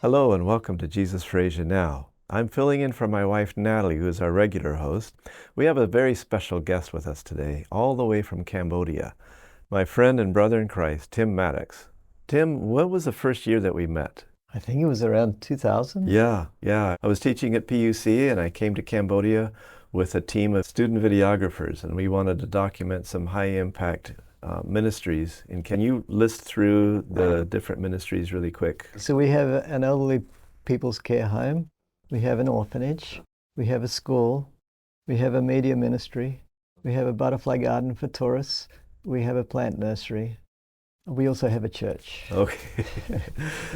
Hello and welcome to Jesus for Asia Now. I'm filling in for my wife Natalie, who is our regular host. We have a very special guest with us today, all the way from Cambodia, my friend and brother in Christ, Tim Maddocks. Tim, what was the first year that we met? I think it was around 2000. Yeah. I was teaching at PUC and I came to Cambodia with a team of student videographers, and we wanted to document some high-impact ministries. And can you list through the different ministries really quick? So we have an elderly people's care home, we have an orphanage, we have a school, we have a media ministry, we have a butterfly garden for tourists, we have a plant nursery. We also have a church. Okay.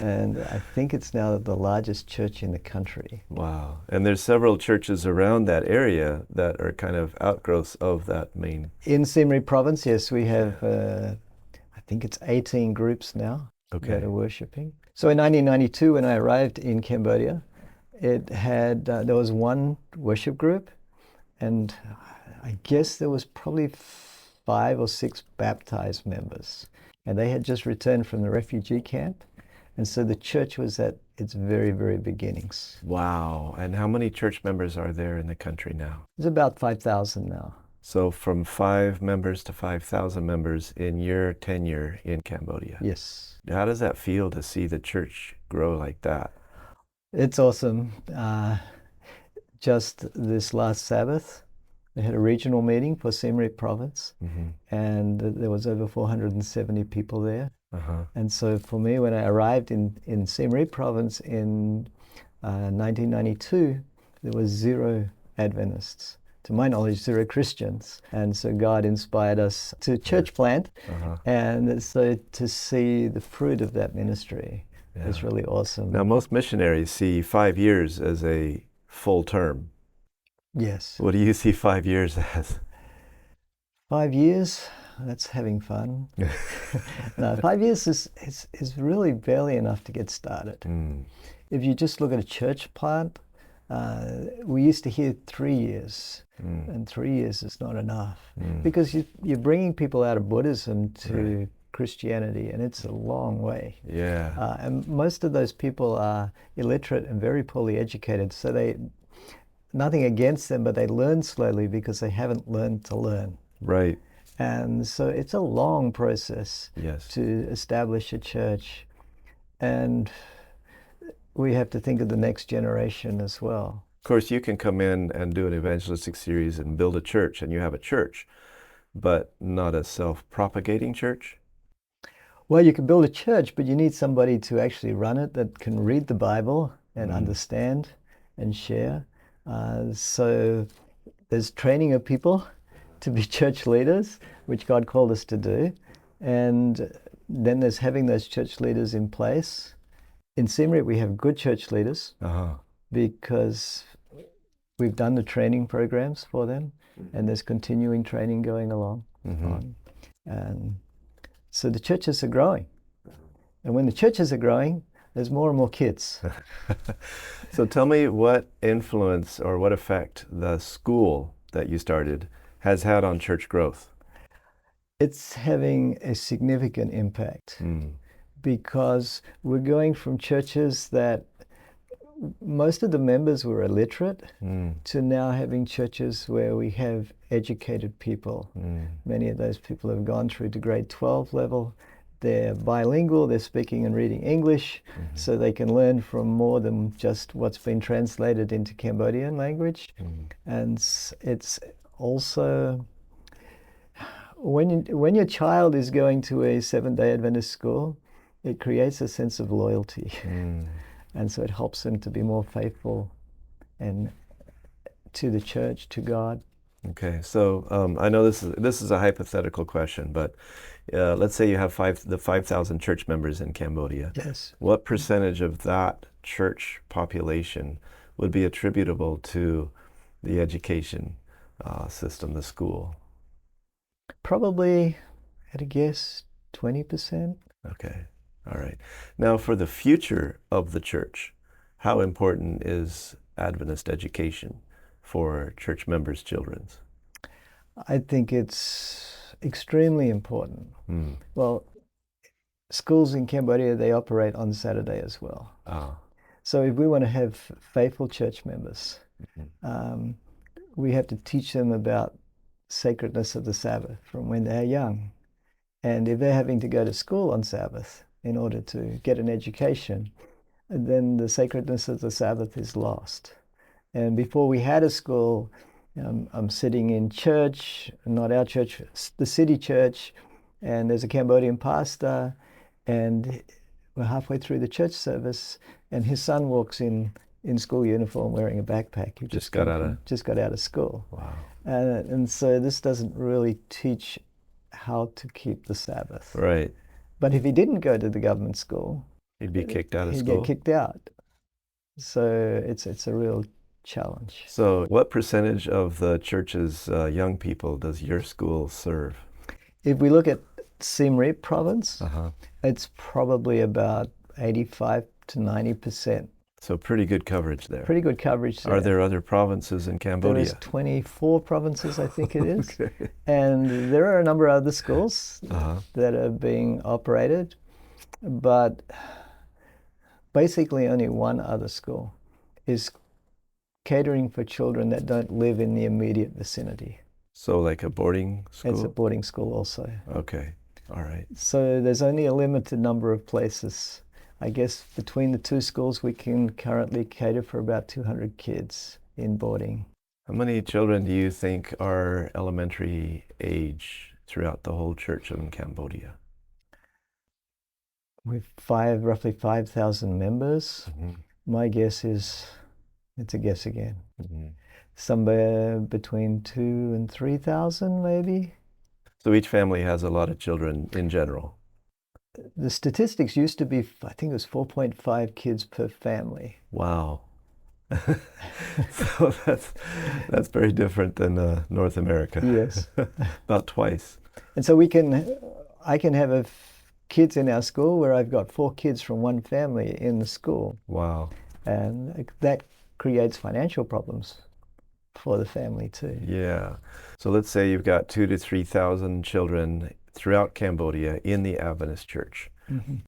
And I think it's now the largest church in the country. Wow. And there's several churches around that area that are kind of outgrowths of that main. In Siem Reap province, yes, we have, I think it's 18 groups now that are worshiping. So in 1992, when I arrived in Cambodia, there was one worship group, and I guess there was probably 5 or 6 baptized members. And they had just returned from the refugee camp. And so the church was at its very, very beginnings. Wow. And how many church members are there in the country now? It's about 5,000 now. So from 5 members to 5,000 members in your tenure in Cambodia. Yes. How does that feel to see the church grow like that? It's awesome. Just this last Sabbath, they had a regional meeting for Siem Reap province, and there was over 470 people there. And so for me, when I arrived in Siem Reap province in 1992, there was 0 Adventists. To my knowledge, 0 Christians. And so God inspired us to church plant. And so to see the fruit of that ministry is really awesome. Now, most missionaries see 5 years as a full term. Yes. What do you see 5 years as? 5 years, that's having fun. No, 5 years is really barely enough to get started. If you just look at a church plant, we used to hear 3 years, and 3 years is not enough because you're bringing people out of Buddhism to Christianity, and it's a long way. Yeah. And most of those people are illiterate and very poorly educated, so nothing against them, but they learn slowly because they haven't learned to learn. Right. And so it's a long process to establish a church. And we have to think of the next generation as well. Of course, you can come in and do an evangelistic series and build a church, and you have a church, but not a self-propagating church. Well, you can build a church, but you need somebody to actually run it that can read the Bible and understand and share. So there's training of people to be church leaders, which God called us to do. And then there's having those church leaders in place. In Siem Reap, we have good church leaders because we've done the training programs for them, and there's continuing training going along. And so the churches are growing. And when the churches are growing, there's more and more kids. So tell me what influence or what effect the school that you started has had on church growth. It's having a significant impact because we're going from churches that most of the members were illiterate to now having churches where we have educated people. Many of those people have gone through to grade 12 level. They're bilingual, they're speaking and reading English, so they can learn from more than just what's been translated into Cambodian language. And it's also, when your child is going to a Seventh-day Adventist school, it creates a sense of loyalty. And so it helps them to be more faithful and to the church, to God. Okay, so I know this is a hypothetical question, but let's say you have 5,000 church members in Cambodia. Yes. What percentage of that church population would be attributable to the education system, the school? Probably, at a guess, 20%. Okay, all right. Now, for the future of the church, how important is Adventist education for church members' children? I think it's extremely important. Well, schools in Cambodia, they operate on Saturday as well. So if we want to have faithful church members, Mhm. we have to teach them about sacredness of the Sabbath from when they're young. And if they're having to go to school on Sabbath in order to get an education, then the sacredness of the Sabbath is lost. And before we had a school, I'm sitting in church, not our church, the city church, and there's a Cambodian pastor, and we're halfway through the church service, and his son walks in school uniform wearing a backpack. He Just got out of... just got out of school. Wow. And so this doesn't really teach how to keep the Sabbath. Right. But if he didn't go to the government school, He'd be kicked out of he'd school. get kicked out. So it's a real challenge. So what percentage of the church's young people does your school serve? If we look at Siem Reap province, Uh-huh. it's probably about 85 to 90%. So pretty good coverage there. Pretty good coverage there. Are there other provinces in Cambodia? There's 24 provinces, I think it is. Okay. And there are a number of other schools Uh-huh. that are being operated, but basically only one other school is catering for children that don't live in the immediate vicinity. So like a boarding school? It's a boarding school also. Okay. All right. So there's only a limited number of places. I guess between the two schools, we can currently cater for about 200 kids in boarding. How many children do you think are elementary age throughout the whole church in Cambodia? With roughly 5,000 members, my guess is, it's a guess again, somewhere between 2,000 and 3,000 maybe. So each family has a lot of children in general. The statistics used to be, I think it was 4.5 kids per family. Wow. So that's very different than North America. Yes. About twice. And so I can have kids in our school where I've got 4 kids from one family in the school. Wow. And that creates financial problems for the family too. Yeah. So let's say you've got 2,000 to 3,000 children throughout Cambodia in the Adventist church.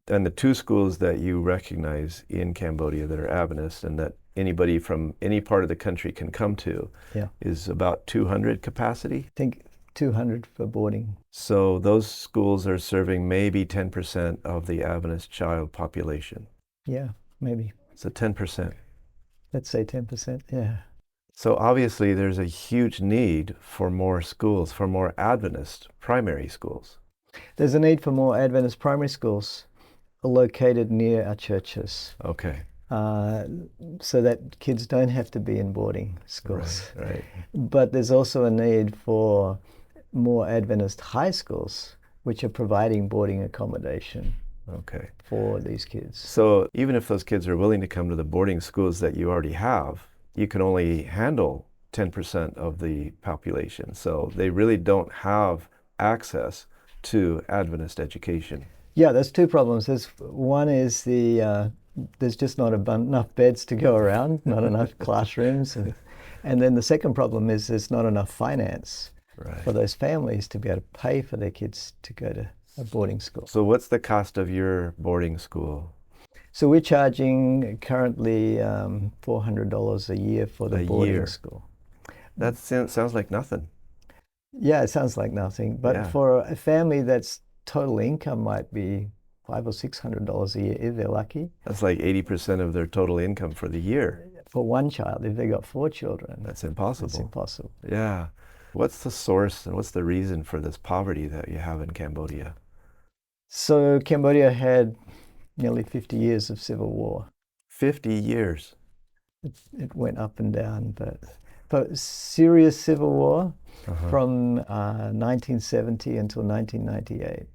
And the two schools that you recognize in Cambodia that are Adventist and that anybody from any part of the country can come to is about 200 capacity? I think 200 for boarding. So those schools are serving maybe 10% of the Adventist child population. Yeah, maybe. So 10%. Let's say 10%, yeah. So obviously there's a huge need for more schools, for more Adventist primary schools. There's a need for more Adventist primary schools located near our churches. Okay. So that kids don't have to be in boarding schools. Right. But there's also a need for more Adventist high schools, which are providing boarding accommodation. Okay. For these kids. So even if those kids are willing to come to the boarding schools that you already have, you can only handle 10% of the population. So they really don't have access to Adventist education. Yeah, there's two problems. One is there's just not enough beds to go around, not enough classrooms. And then the second problem is there's not enough finance for those families to be able to pay for their kids to go to a boarding school. So what's the cost of your boarding school? So we're charging currently $400 a year for the boarding school. That sounds like nothing. Yeah, it sounds like nothing. But for a family that's total income might be $500 or $600 a year if they're lucky. That's like 80% of their total income for the year. For one child, if they got 4 children. That's impossible. It's impossible. Yeah. What's the source and what's the reason for this poverty that you have in Cambodia? So Cambodia had nearly 50 years of civil war. 50 years? It went up and down, but serious civil war from 1970 until 1998.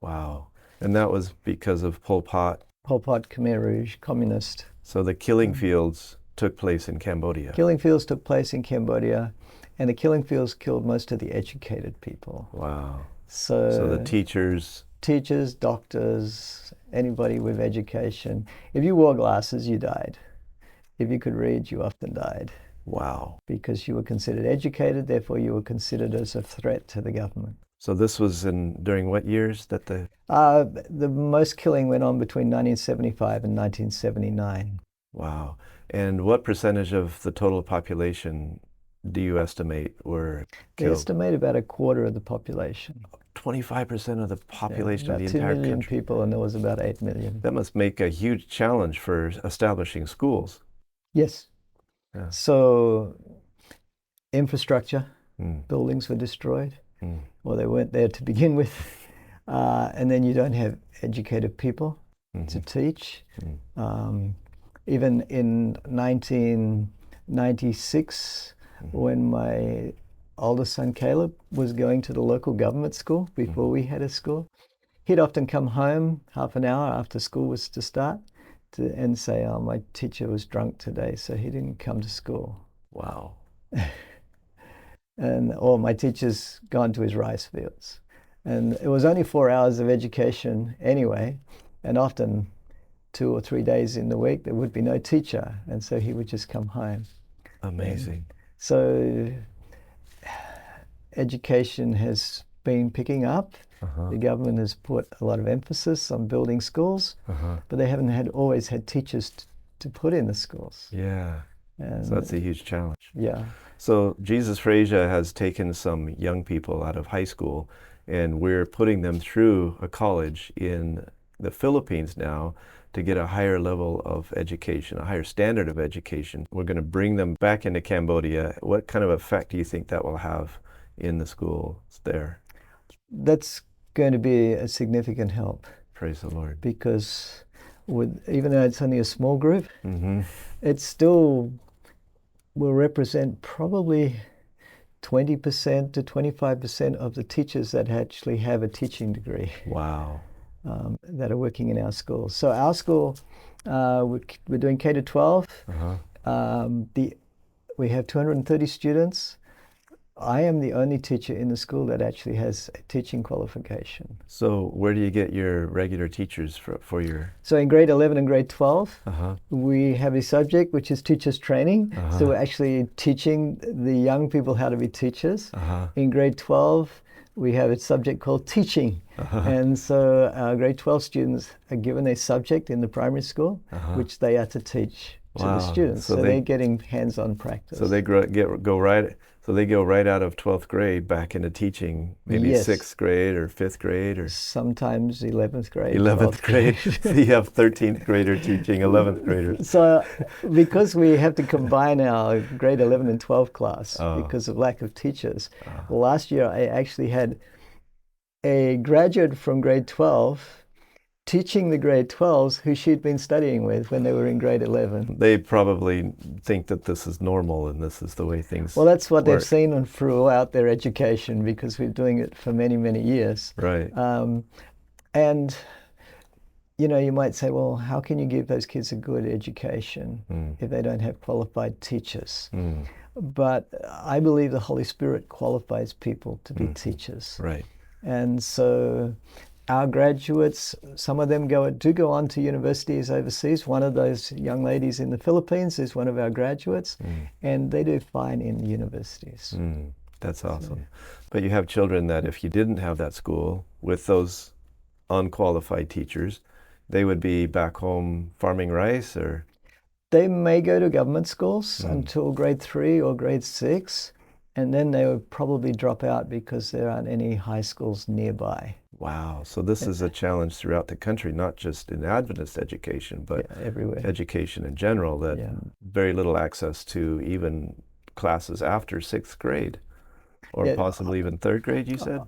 Wow. And that was because of Pol Pot? Pol Pot, Khmer Rouge, communist. So the killing fields took place in Cambodia? Killing fields took place in Cambodia, and the killing fields killed most of the educated people. Wow. So the teachers, doctors, anybody with education. If you wore glasses, you died. If you could read, you often died. Wow. Because you were considered educated, therefore you were considered as a threat to the government. So this was during what years that the most killing went on between 1975 and 1979. Wow. And what percentage of the total population do you estimate were They killed? estimate about a quarter of the population. 25% of the population of about the 2 entire million country. people, and there was about 8 million. That must make a huge challenge for establishing schools. Yes. Yeah. So infrastructure, Mm, buildings were destroyed, mm, or they weren't there to begin with. And then you don't have educated people to mhm, teach. mm, Even in 1996, mhm, when my oldest son Caleb was going to the local government school before mhm. we had a school, he'd often come home half an hour after school was to start and say, "Oh, my teacher was drunk today, so he didn't come to school." Wow. Or my teacher's gone to his rice fields. And it was only 4 hours of education anyway, and often 2 or 3 days in the week there would be no teacher, and so he would just come home. Amazing. So education has been picking up. Uh-huh. The government has put a lot of emphasis on building schools, Uh-huh. but they haven't always had teachers to put in the schools. Yeah. And So that's a huge challenge. yeah. So Jesus for Asia has taken some young people out of high school, and we're putting them through a college in the Philippines now to get a higher level of education, a higher standard of education. We're going to bring them back into Cambodia. What kind of effect do you think that will have in the schools there? That's going to be a significant help, Praise the Lord. because even though it's only a small group, Mm-hmm. it still will represent probably 20% to 25% of the teachers that actually have a teaching degree. Wow. That are working in our school. So our school, we're doing K to 12. Uh-huh. We have 230 students. I am the only teacher in the school that actually has a teaching qualification. So where do you get your regular teachers for your... So in grade 11 and grade 12, Uh-huh. we have a subject which is teachers training. Uh-huh. So we're actually teaching the young people how to be teachers. Uh-huh. In grade 12, we have a subject called teaching. Uh-huh. And so our grade 12 students are given a subject in the primary school, Uh-huh. which they are to teach to the Wow. students. So So they- they're getting hands-on practice. So they go right out of 12th grade back into teaching, maybe Yes. 6th grade or 5th grade or Sometimes 11th grade. 11th 12th grade. So you have 13th grader teaching 11th graders. So because we have to combine our grade 11 and 12 class Oh. because of lack of teachers, last year I actually had a graduate from grade 12 teaching the grade 12s who she'd been studying with when they were in grade 11. They probably think that this is normal and this is the way things Well, that's what work. they've seen throughout their education, because we're doing it for many, many years. Right. And, you might say, well, how can you give those kids a good education if they don't have qualified teachers? But I believe the Holy Spirit qualifies people to be teachers. Right. And so our graduates, some of them do go on to universities overseas. One of those young ladies in the Philippines is one of our graduates, and they do fine in universities. That's awesome. But you have children that if you didn't have that school with those unqualified teachers, they would be back home farming rice, or... They may go to government schools until grade 3 or grade 6, and then they would probably drop out because there aren't any high schools nearby. Wow. So this is a challenge throughout the country, not just in Adventist education, but everywhere. Education in general, that very little access to even classes after 6th grade, or possibly even 3rd grade, you said?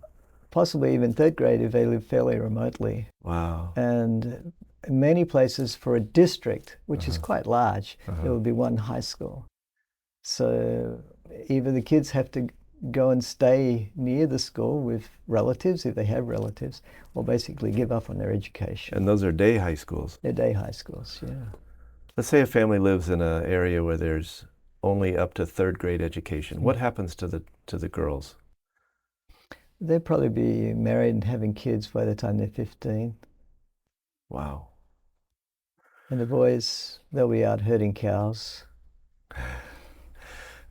Possibly even 3rd grade if they live fairly remotely. Wow. And in many places for a district, which is quite large, there will be one high school. So either the kids have to go and stay near the school with relatives, if they have relatives, or basically give up on their education. And those are day high schools? They're day high schools, yeah. Let's say a family lives in an area where there's only up to 3rd grade education. What happens to the girls? They'll probably be married and having kids by the time they're 15. Wow. And the boys, they'll be out herding cows.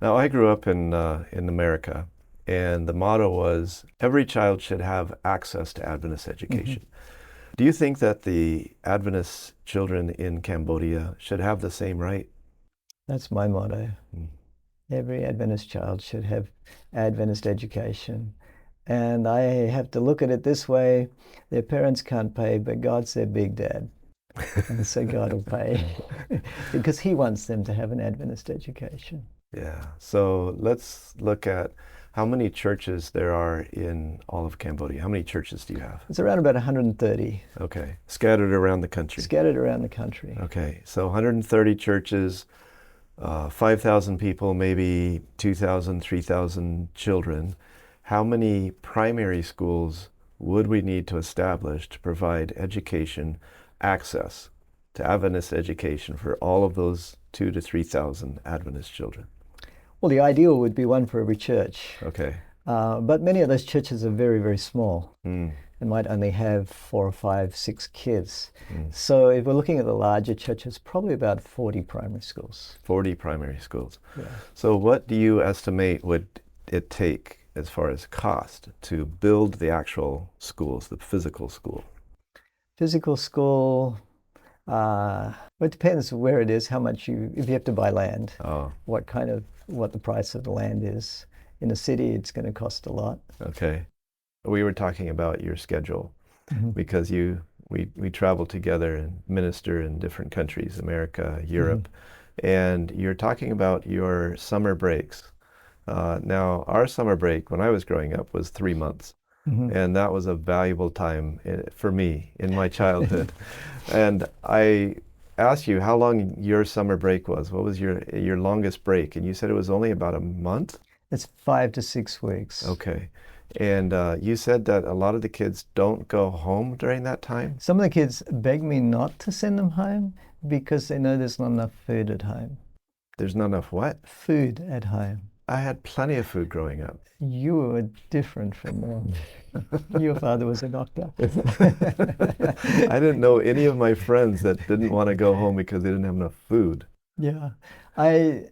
Now, I grew up in America, and the motto was every child should have access to Adventist education. Do you think that the Adventist children in Cambodia should have the same right? That's my motto. Mm. Every Adventist child should have Adventist education. And I have to look at it this way. Their parents can't pay, but God's their big dad. And so God will pay because he wants them to have an Adventist education. Yeah. So let's look at how many churches there are in all of Cambodia. How many churches do you have? It's around about 130. Okay. Scattered around the country. Scattered around the country. Okay. So 130 churches, 5,000 people, maybe 2,000, 3,000 children. How many primary schools would we need to establish to provide education, access to Adventist education for all of those 2,000 to 3,000 Adventist children? Well, the ideal would be one for every church. Okay. But many of those churches are very, very small Mm. and might only have 4 or 5, 6 kids. Mm. So if we're looking at the larger churches, probably about 40 primary schools. 40 primary schools. Yeah. So what do you estimate would it take as far as cost to build the actual schools, the physical school? Physical school, it depends where it is, how much if you have to buy land, Oh, what the price of the land is. In a city, it's going to cost a lot. okay. We were talking about your schedule Mhm. because we travel together and minister in different countries, America, Europe, and you're talking about your summer breaks. Now, our summer break when I was growing up was 3 months. Mhm. And that was a valuable time for me in my childhood. And I asked you how long your summer break was. What was your longest break? And you said it was only about a month? It's 5 to 6 weeks. Okay. And you said that a lot of the kids don't go home during that time? Some of the kids beg me not to send them home because they know there's not enough food at home. There's not enough what? Food at home. I had plenty of food growing up. You were different from them. Your father was a doctor. I didn't know any of my friends that didn't want to go home because they didn't have enough food. Yeah. I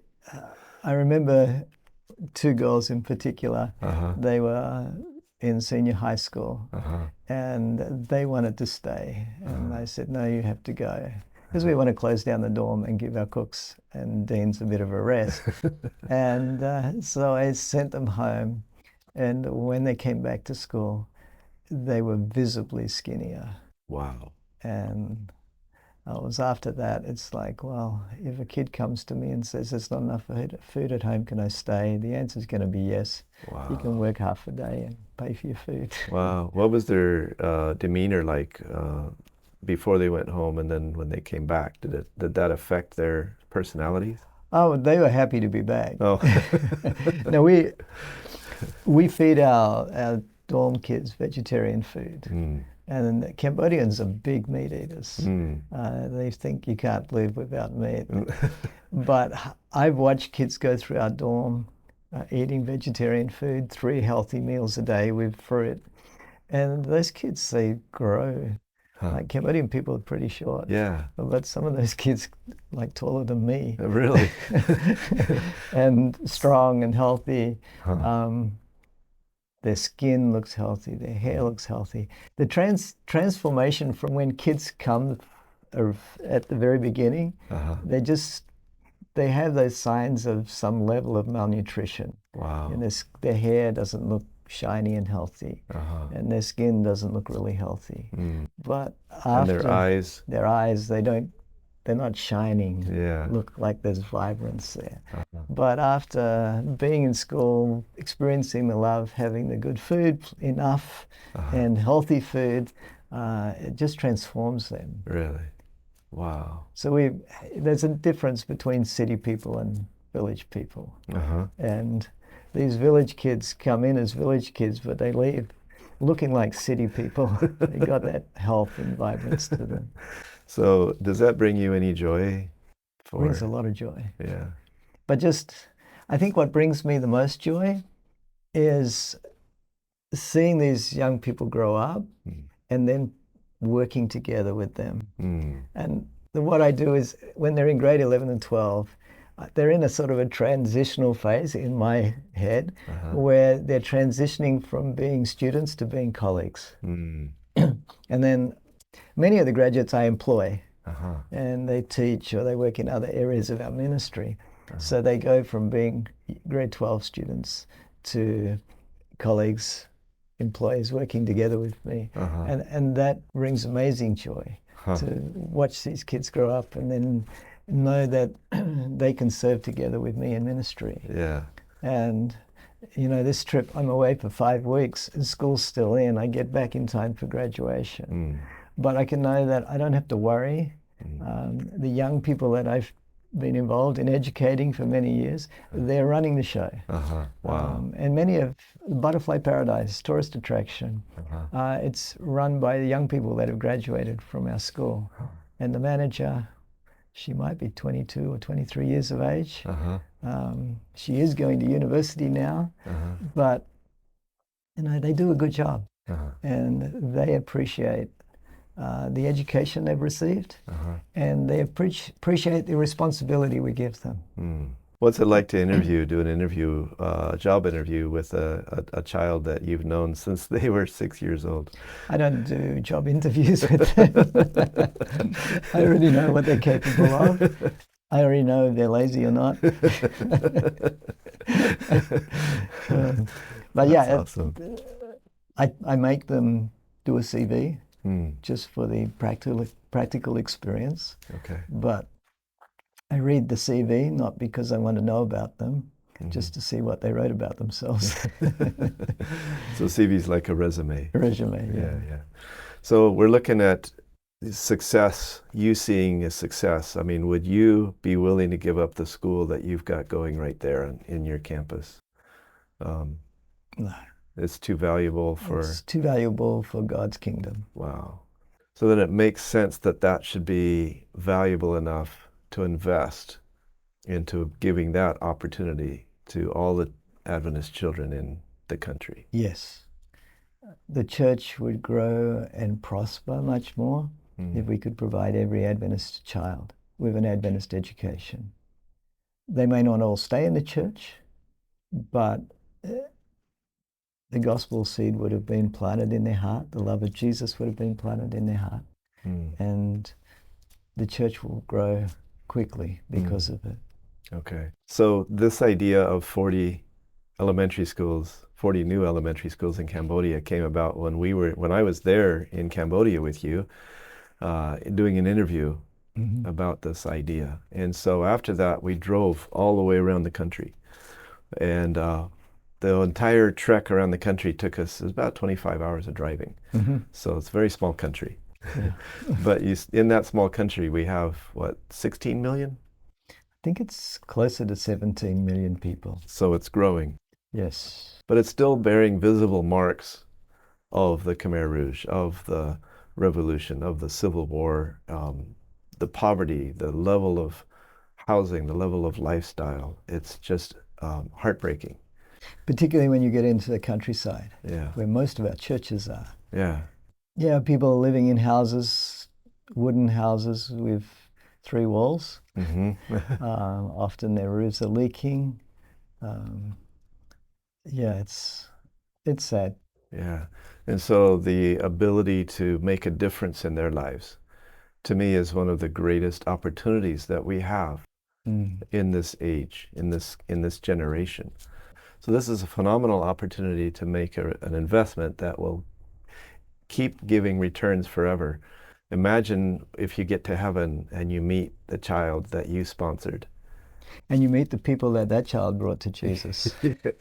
remember 2 girls in particular. Uh-huh. They were in senior high school Uh-huh. and they wanted to stay. And I said, no, you have to go. Because we want to close down the dorm and give our cooks and deans a bit of a rest. And so I sent them home. And when they came back to school, they were visibly skinnier. Wow. And it was after that, it's like, well, if a kid comes to me and says there's not enough food at home, can I stay? The answer is going to be yes. Wow. You can work half a day and pay for your food. Wow. What was their demeanor like before they went home and then when they came back? Did that affect their personalities? Oh, they were happy to be back. Oh. Now we feed our dorm kids vegetarian food. Mm. And Cambodians are big meat eaters. Mm. They think you can't live without meat. But I've watched kids go through our dorm eating vegetarian food, 3 healthy meals a day with fruit. And those kids, they grow. Huh. Like Cambodian people are pretty short. Yeah. But some of those kids like taller than me. Really? And strong and healthy. Huh. Their skin looks healthy, their hair looks healthy. The transformation from when kids come at the very beginning, Uh-huh. they have those signs of some level of malnutrition. Wow. And their hair doesn't look shiny and healthy, Uh-huh. and their skin doesn't look really healthy. Mm. But And after their eyes. They're not shining. Yeah. Look like there's vibrance there. Uh-huh. But after being in school, experiencing the love, having the good food, enough, Uh-huh. and healthy food, it just transforms them. Really? Wow. So there's a difference between city people and village people. Uh-huh. And these village kids come in as village kids, but they leave looking like city people. They got that health and vibrance to them. So does that bring you any joy? Brings a lot of joy. Yeah. But I think what brings me the most joy is seeing these young people grow up and then working together with them. Mm. And what I do is when they're in grade 11 and 12, they're in a sort of a transitional phase in my head where they're transitioning from being students to being colleagues. Mm. And then Many of the graduates I employ, Uh-huh. and they teach or they work in other areas of our ministry. So they go from being grade 12 students to colleagues, employees working together with me. And that brings amazing joy to watch these kids grow up and then know that they can serve together with me in ministry. Yeah. And this trip, I'm away for 5 weeks and school's still in. I get back in time for graduation. But I can know that I don't have to worry. The young people that I've been involved in educating for many years, they're running the show. Wow. And many of Butterfly Paradise, tourist attraction, it's run by the young people that have graduated from our school. And the manager, she might be 22 or 23 years of age. She is going to university now, but they do a good job, and they appreciate the education they've received, and they appreciate the responsibility we give them. What's it like to do an interview, job interview with a child that you've known since they were 6 years old? I don't do job interviews with them. I already know what they're capable of. I already know if they're lazy or not. But yeah, awesome. I make them do a CV just for the practical experience. Okay. But I read the CV not because I want to know about them, just to see what they wrote about themselves. So CV's like a resume. A resume, yeah. Yeah. So we're looking at success, you seeing a success. I mean, would you be willing to give up the school that you've got going right there in your campus? No. It's too valuable for... It's too valuable for God's kingdom. Wow. So then it makes sense that should be valuable enough to invest into giving that opportunity to all the Adventist children in the country. Yes. The church would grow and prosper much more if we could provide every Adventist child with an Adventist education. They may not all stay in the church, but the gospel seed would have been planted in their heart. The love of Jesus would have been planted in their heart. And the church will grow quickly because of it. Okay. So this idea of 40 elementary schools, 40 new elementary schools in Cambodia came about when I was there in Cambodia with you, doing an interview about this idea. And so after that, we drove all the way around the country. And the entire trek around the country took us about 25 hours of driving. So it's a very small country. Yeah. But in that small country, we have, 16 million? I think it's closer to 17 million people. So it's growing. Yes. But it's still bearing visible marks of the Khmer Rouge, of the revolution, of the Civil War, the poverty, the level of housing, the level of lifestyle. It's just heartbreaking. Particularly when you get into the countryside, Yeah. where most of our churches are. Yeah. Yeah, people are living in houses, wooden houses with 3 walls. Often their roofs are leaking. It's sad. Yeah. And so the ability to make a difference in their lives, to me, is one of the greatest opportunities that we have in this age, in this generation. So this is a phenomenal opportunity to make an investment that will keep giving returns forever. Imagine if you get to heaven and you meet the child that you sponsored. And you meet the people that child brought to Jesus.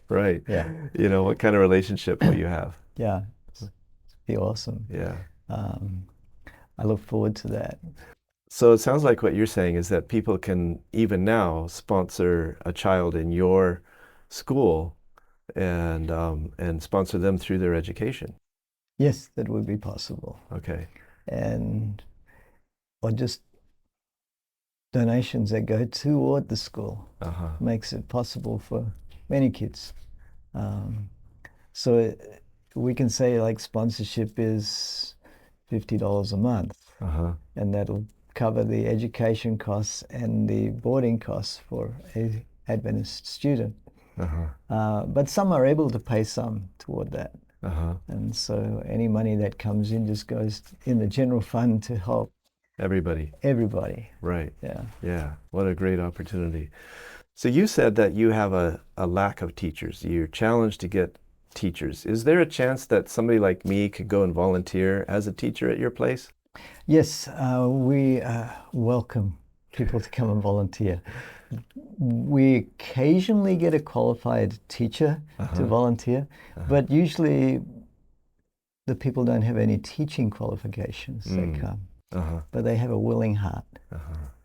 Right. Yeah. What kind of relationship will you have? Yeah. It'd be awesome. Yeah. I look forward to that. So it sounds like what you're saying is that people can even now sponsor a child in your school and sponsor them through their education. Yes, that would be possible. Okay. Or just donations that go toward the school makes it possible for many kids. So we can say like sponsorship is $50 a month, and that'll cover the education costs and the boarding costs for an Adventist student. But some are able to pay some toward that. And so any money that comes in just goes in the general fund to help Everybody. everybody. Right. Yeah. Yeah. What a great opportunity. So you said that you have a lack of teachers. You're challenged to get teachers. Is there a chance that somebody like me could go and volunteer as a teacher at your place? Yes, we welcome people to come and volunteer. We occasionally get a qualified teacher to volunteer, but usually the people don't have any teaching qualifications that come. But they have a willing heart,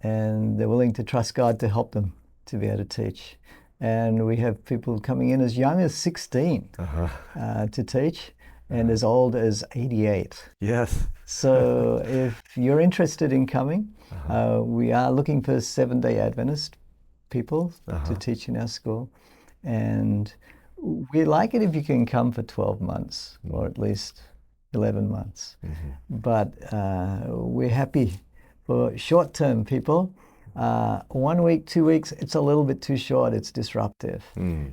and they're willing to trust God to help them to be able to teach. And we have people coming in as young as 16 to teach, and as old as 88. Yes. So if you're interested in coming, we are looking for Seventh-day Adventist people to teach in our school. And we like it if you can come for 12 months, or at least 11 months. But we're happy for short-term people. 1 week, 2 weeks, it's a little bit too short, it's disruptive.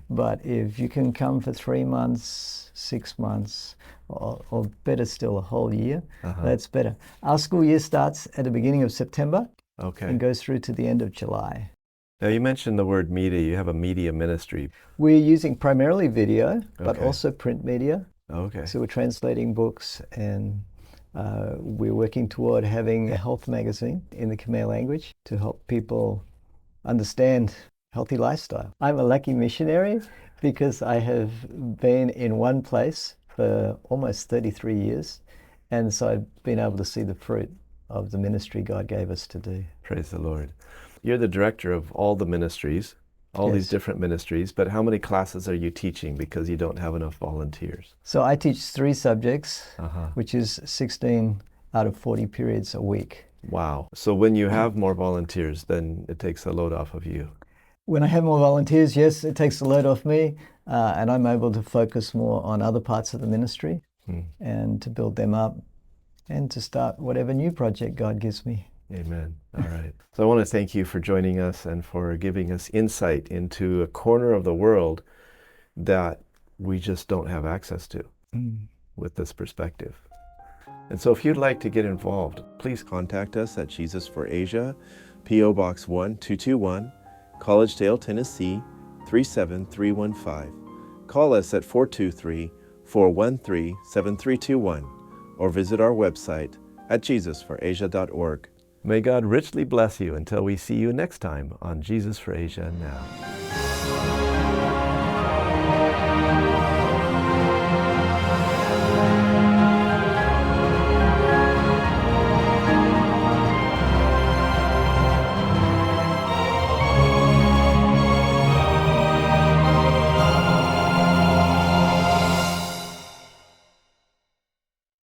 But if you can come for 3 months, 6 months, or better still, a whole year, that's better. Our school year starts at the beginning of September and goes through to the end of July. Now you mentioned the word media. You have a media ministry. We're using primarily video, but also print media. Okay. So we're translating books, and we're working toward having a health magazine in the Khmer language to help people understand healthy lifestyle. I'm a lucky missionary because I have been in one place for almost 33 years, and so I've been able to see the fruit of the ministry God gave us to do. Praise the Lord. You're the director of all the ministries, all these different ministries, but how many classes are you teaching because you don't have enough volunteers? So I teach 3 subjects, which is 16 out of 40 periods a week. Wow. So when you have more volunteers, then it takes a load off of you. When I have more volunteers, yes, it takes a load off me, and I'm able to focus more on other parts of the ministry and to build them up and to start whatever new project God gives me. Amen. All right. So I want to thank you for joining us and for giving us insight into a corner of the world that we just don't have access to with this perspective. And so if you'd like to get involved, please contact us at Jesus for Asia, P.O. Box 1221, Collegedale, Tennessee 37315. Call us at 423-413-7321 or visit our website at jesusforasia.org. May God richly bless you until we see you next time on Jesus for Asia Now.